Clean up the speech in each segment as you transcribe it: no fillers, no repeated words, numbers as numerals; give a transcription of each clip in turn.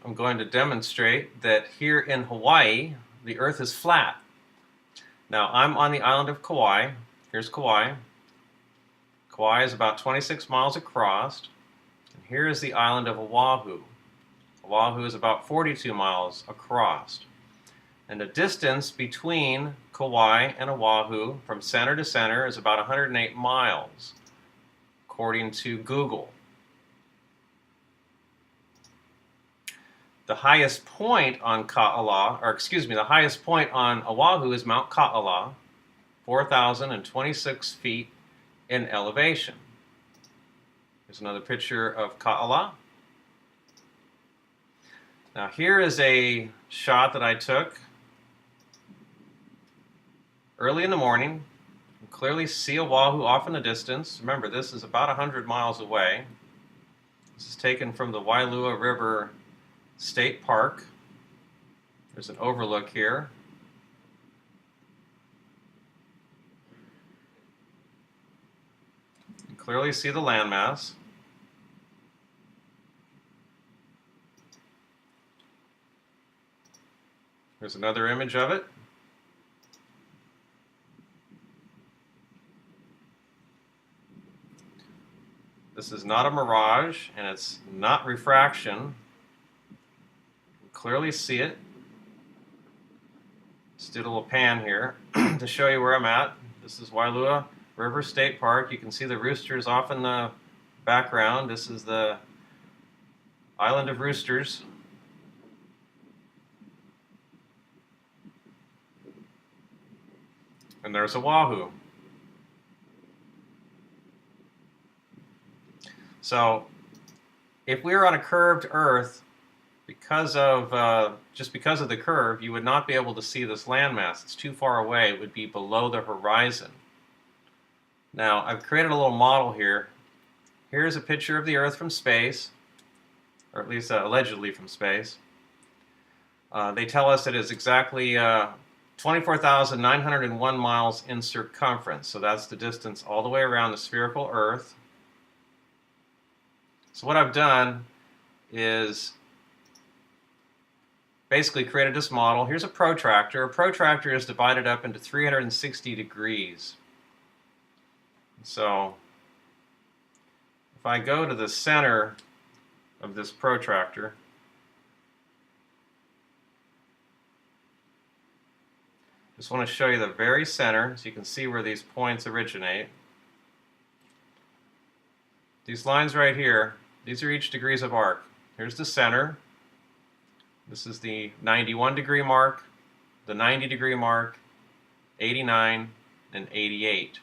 I'm going to demonstrate that here in Hawaii, the Earth is flat. Now, I'm on the island of Kauai. Here's Kauai. Kauai is about 26 miles across. And here is the island of Oahu. Oahu is about 42 miles across. And the distance between Kauai and Oahu from center to center is about 108 miles, according to Google. The highest point on the highest point on Oahu is Mount Ka'ala, 4,026 feet in elevation. Here's another picture of Ka'ala. Now here is a shot that I took early in the morning. You can clearly see Oahu off in the distance. Remember, this is about 100 miles away. This is taken from the Wailua River State Park. There's an overlook here. You can clearly see the landmass. There's another image of it. This is not a mirage, and it's not refraction. Clearly see it. Just did a little pan here to show you where I'm at. This is Wailua River State Park. You can see the roosters off in the background. This is the island of roosters. And there's Oahu. So if we were on a curved Earth, just because of the curve, you would not be able to see this landmass. It's too far away. It would be below the horizon. Now, I've created a little model here. Here's a picture of the Earth from space, or at least allegedly from space. They tell us it is exactly 24,901 miles in circumference. So that's the distance all the way around the spherical Earth. So what I've done is basically created this model. Here's a protractor. A protractor is divided up into 360 degrees. So if I go to the center of this protractor, just want to show you the very center so you can see where these points originate. These lines right here, these are each degrees of arc. Here's the center. This is the 91 degree mark, the 90 degree mark, 89, and 88.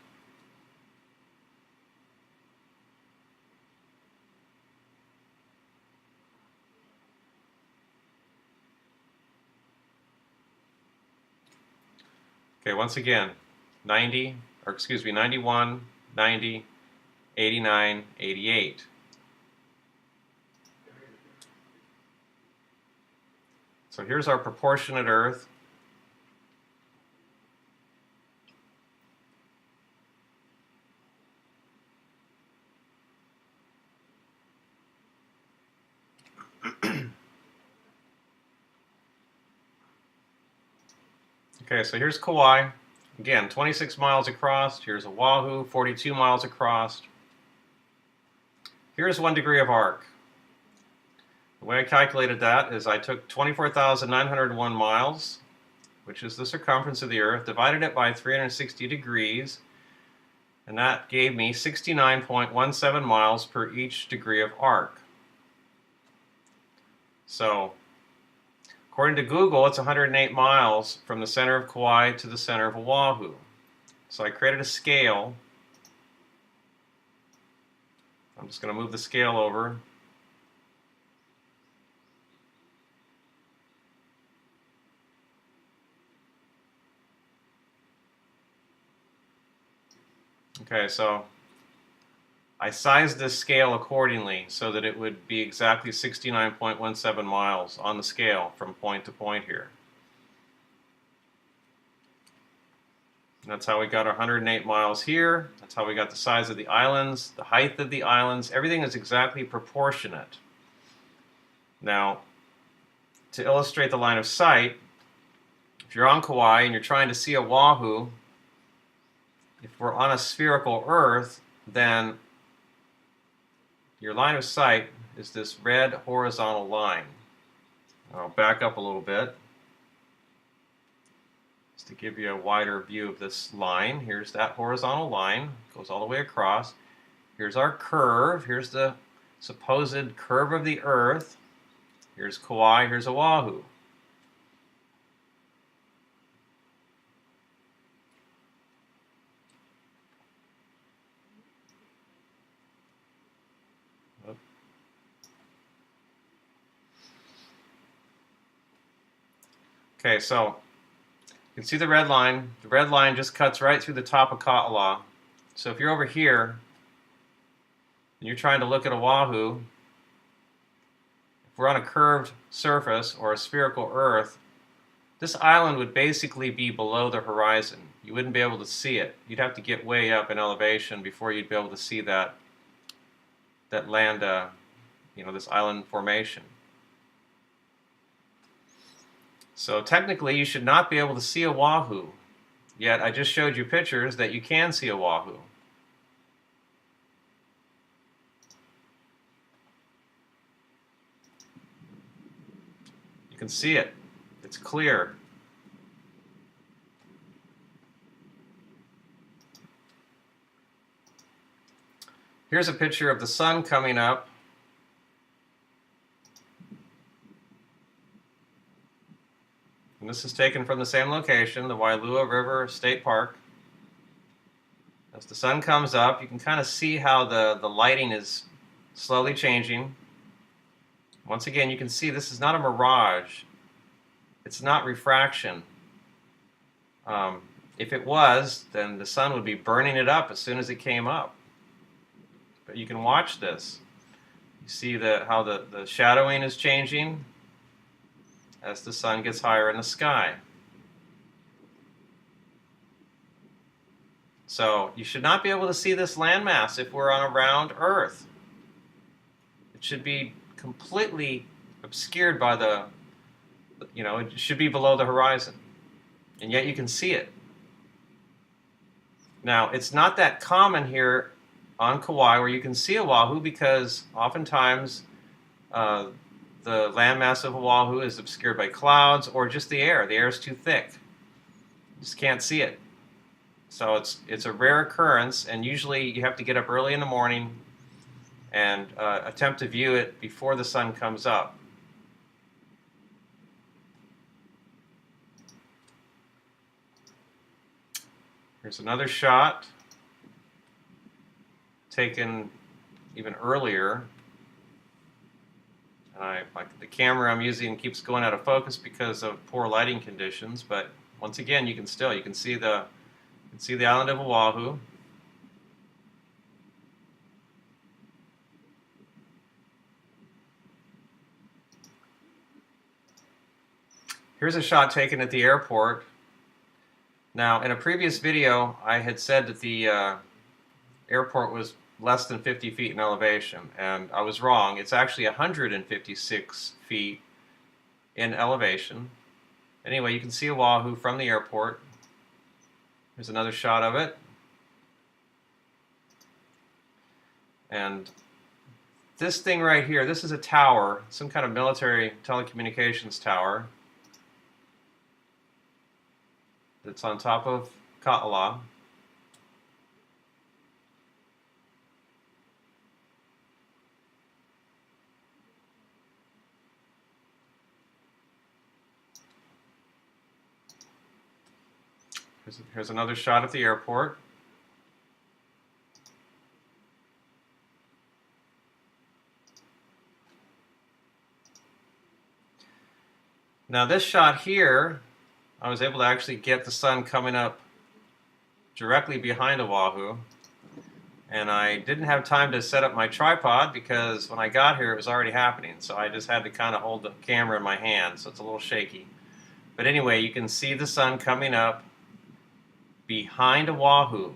Okay, once again, 91, 90, 89, 88. So here's our proportionate Earth. Okay, so here's Kauai. Again, 26 miles across. Here's Oahu, 42 miles across. Here's 1 degree of arc. The way I calculated that is I took 24,901 miles, which is the circumference of the Earth, divided it by 360 degrees, and that gave me 69.17 miles per each degree of arc. So, according to Google, it's 108 miles from the center of Kauai to the center of Oahu. So I created a scale. I'm just going to move the scale over. Okay, so I sized this scale accordingly so that it would be exactly 69.17 miles on the scale from point to point here. And that's how we got our 108 miles here. That's how we got the size of the islands, the height of the islands. Everything is exactly proportionate. Now, to illustrate the line of sight, if you're on Kauai and you're trying to see Oahu, if we're on a spherical Earth, then your line of sight is this red horizontal line. I'll back up a little bit just to give you a wider view of this line. Here's that horizontal line, goes all the way across. Here's our curve. Here's the supposed curve of the Earth. Here's Kauai, here's Oahu. Okay, so you can see the red line. The red line just cuts right through the top of Ka'ala. So if you're over here and you're trying to look at Oahu, if we're on a curved surface or a spherical Earth, this island would basically be below the horizon. You wouldn't be able to see it. You'd have to get way up in elevation before you'd be able to see that land, this island formation. So technically, you should not be able to see Oahu. Yet I just showed you pictures that you can see Oahu. You can see it. It's clear. Here's a picture of the sun coming up. And this is taken from the same location, the Wailua River State Park. As the sun comes up, you can kind of see how the lighting is slowly changing. Once again, you can see this is not a mirage. It's not refraction. If it was, then the sun would be burning it up as soon as it came up. But you can watch this. You see how the shadowing is changing as the sun gets higher in the sky. So you should not be able to see this landmass if we're on a round Earth. It should be completely obscured by it should be below the horizon. And yet you can see it. Now, it's not that common here on Kauai where you can see Oahu because oftentimes the landmass of Oahu is obscured by clouds or just the air. The air is too thick. You just can't see it. So it's a rare occurrence, and usually you have to get up early in the morning and attempt to view it before the sun comes up. Here's another shot taken even earlier. And the camera I'm using keeps going out of focus because of poor lighting conditions, but once again, you can see the island of Oahu. Here's a shot taken at the airport. Now, in a previous video, I had said that the airport was less than 50 feet in elevation, and I was wrong. It's actually 156 feet in elevation. Anyway, you can see Oahu from the airport. Here's another shot of it. And this thing right here, this is a tower, some kind of military telecommunications tower that's on top of Ka'ala. Here's another shot at the airport. Now this shot here, I was able to actually get the sun coming up directly behind Oahu. And I didn't have time to set up my tripod because when I got here it was already happening. So I just had to kind of hold the camera in my hand, so it's a little shaky. But anyway, you can see the sun coming up behind Oahu.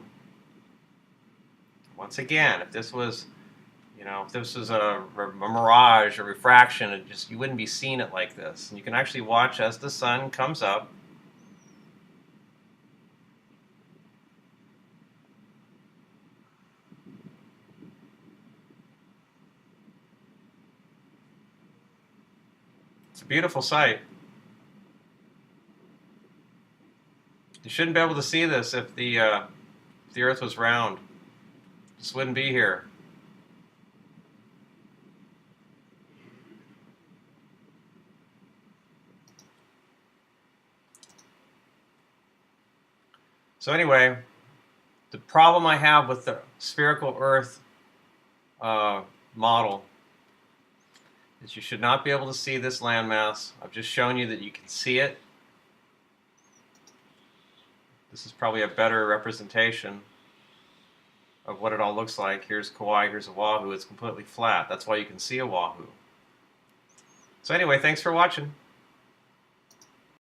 Once again, if this was, You know, if this was a mirage or refraction, you wouldn't be seeing it like this. And you can actually watch as the sun comes up. It's a beautiful sight. You shouldn't be able to see this if the Earth was round. This wouldn't be here. So anyway, the problem I have with the spherical Earth model is you should not be able to see this landmass. I've just shown you that you can see it. This is probably a better representation of what it all looks like. Here's Kauai, here's Oahu. It's completely flat. That's why you can see Oahu. So anyway, thanks for watching.